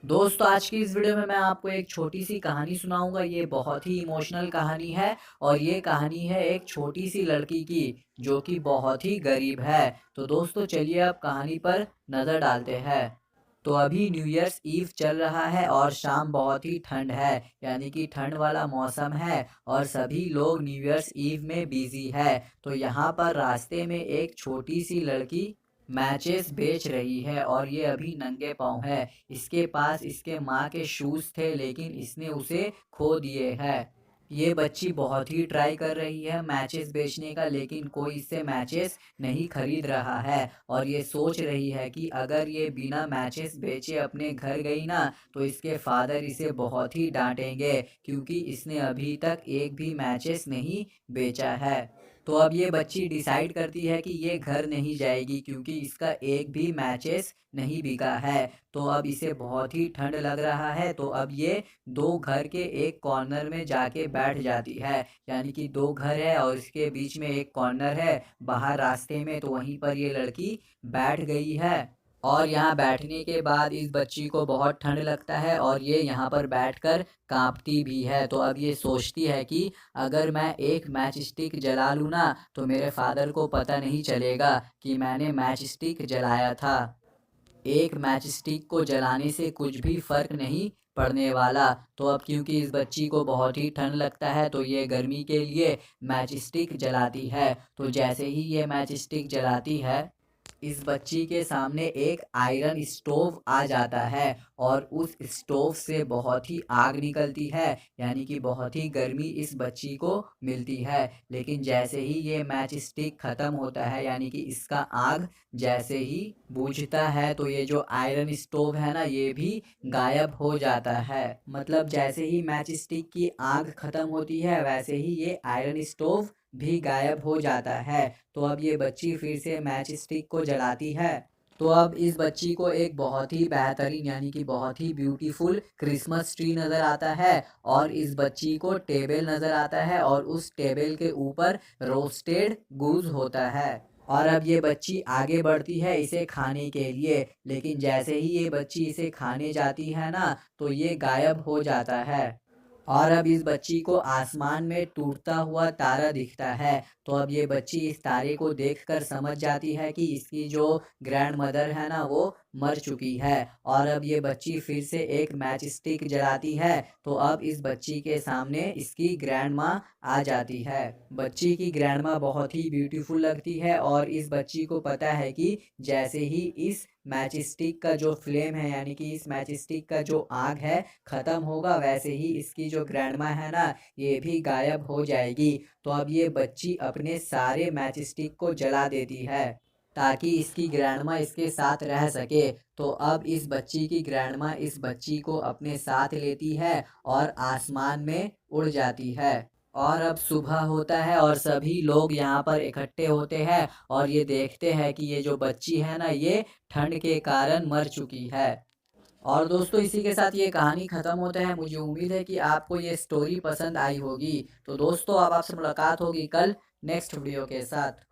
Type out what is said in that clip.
दोस्तों आज की इस वीडियो में मैं आपको एक छोटी सी कहानी सुनाऊंगा। ये बहुत ही इमोशनल कहानी है और ये कहानी है एक छोटी सी लड़की की जो कि बहुत ही गरीब है। तो दोस्तों चलिए अब कहानी पर नज़र डालते हैं। तो अभी न्यू ईयर्स ईव चल रहा है और शाम बहुत ही ठंड है, यानी कि ठंड वाला मौसम है और सभी लोग न्यू ईयर्स ईव में बिजी है। तो यहाँ पर रास्ते में एक छोटी सी लड़की मैचेस बेच रही है और ये अभी नंगे पाँव है। इसके पास इसके माँ के शूज़ थे लेकिन इसने उसे खो दिए हैं। ये बच्ची बहुत ही ट्राई कर रही है मैचेस बेचने का, लेकिन कोई इससे मैचेस नहीं खरीद रहा है और ये सोच रही है कि अगर ये बिना मैचेस बेचे अपने घर गई ना तो इसके फादर इसे बहुत ही डांटेंगे क्योंकि इसने अभी तक एक भी मैचेस नहीं बेचा है। तो अब ये बच्ची डिसाइड करती है कि ये घर नहीं जाएगी क्योंकि इसका एक भी मैचेस नहीं बिका है। तो अब इसे बहुत ही ठंड लग रहा है, तो अब ये दो घर के एक कॉर्नर में जाके बैठ जाती है। यानी कि दो घर है और इसके बीच में एक कॉर्नर है बाहर रास्ते में, तो वहीं पर ये लड़की बैठ गई है। और यहाँ बैठने के बाद इस बच्ची को बहुत ठंड लगता है और ये यहाँ पर बैठकर कांपती भी है। तो अब ये सोचती है कि अगर मैं एक मैच स्टिक जला लूँ ना तो मेरे फादर को पता नहीं चलेगा कि मैंने मैच स्टिक जलाया था। एक मैच स्टिक को जलाने से कुछ भी फर्क नहीं पड़ने वाला। तो अब क्योंकि इस बच्ची को बहुत ही ठंड लगता है तो ये गर्मी के लिए मैच स्टिक जलाती है। तो जैसे ही ये मैच स्टिक जलाती है इस बच्ची के सामने एक आयरन स्टोव आ जाता है और उस स्टोव से बहुत ही आग निकलती है, यानी कि बहुत ही गर्मी इस बच्ची को मिलती है। लेकिन जैसे ही ये मैच स्टिक ख़त्म होता है, यानी कि इसका आग जैसे ही बुझता है तो ये जो आयरन स्टोव है ना ये भी गायब हो जाता है। मतलब जैसे ही मैच स्टिक की आग ख़त्म होती है वैसे ही ये आयरन स्टोव भी गायब हो जाता है। तो अब ये बच्ची फिर से मैच स्टिक को जलाती है। तो अब इस बच्ची को एक बहुत ही बेहतरीन यानी कि बहुत ही ब्यूटीफुल क्रिसमस ट्री नज़र आता है और इस बच्ची को टेबल नज़र आता है और उस टेबल के ऊपर रोस्टेड गूज होता है। और अब ये बच्ची आगे बढ़ती है इसे खाने के लिए, लेकिन जैसे ही ये बच्ची इसे खाने जाती है ना तो ये गायब हो जाता है। और अब इस बच्ची को आसमान में टूटता हुआ तारा दिखता है। तो अब ये बच्ची इस तारे को देखकर समझ जाती है कि इसकी जो ग्रैंड मदर है ना वो मर चुकी है। और अब ये बच्ची फिर से एक मैच स्टिक जलाती है तो अब इस बच्ची के सामने इसकी ग्रैंड माँ आ जाती है। बच्ची की ग्रैंड माँ बहुत ही ब्यूटीफुल लगती है और इस बच्ची को पता है कि जैसे ही इस मैच स्टिक का जो फ्लेम है यानी कि इस मैच स्टिक का जो आग है ख़त्म होगा वैसे ही इसकी जो ग्रैंडमा है ना ये भी गायब हो जाएगी। तो अब ये बच्ची अपने सारे मैच स्टिक को जला देती है ताकि इसकी ग्रैंडमा इसके साथ रह सके। तो अब इस बच्ची की ग्रैंडमा इस बच्ची को अपने साथ लेती है और आसमान में उड़ जाती है। और अब सुबह होता है और सभी लोग यहाँ पर इकट्ठे होते हैं और ये देखते हैं कि ये जो बच्ची है ना ये ठंड के कारण मर चुकी है। और दोस्तों इसी के साथ ये कहानी ख़त्म होता है। मुझे उम्मीद है कि आपको ये स्टोरी पसंद आई होगी। तो दोस्तों अब आपसे मुलाकात होगी कल नेक्स्ट वीडियो के साथ।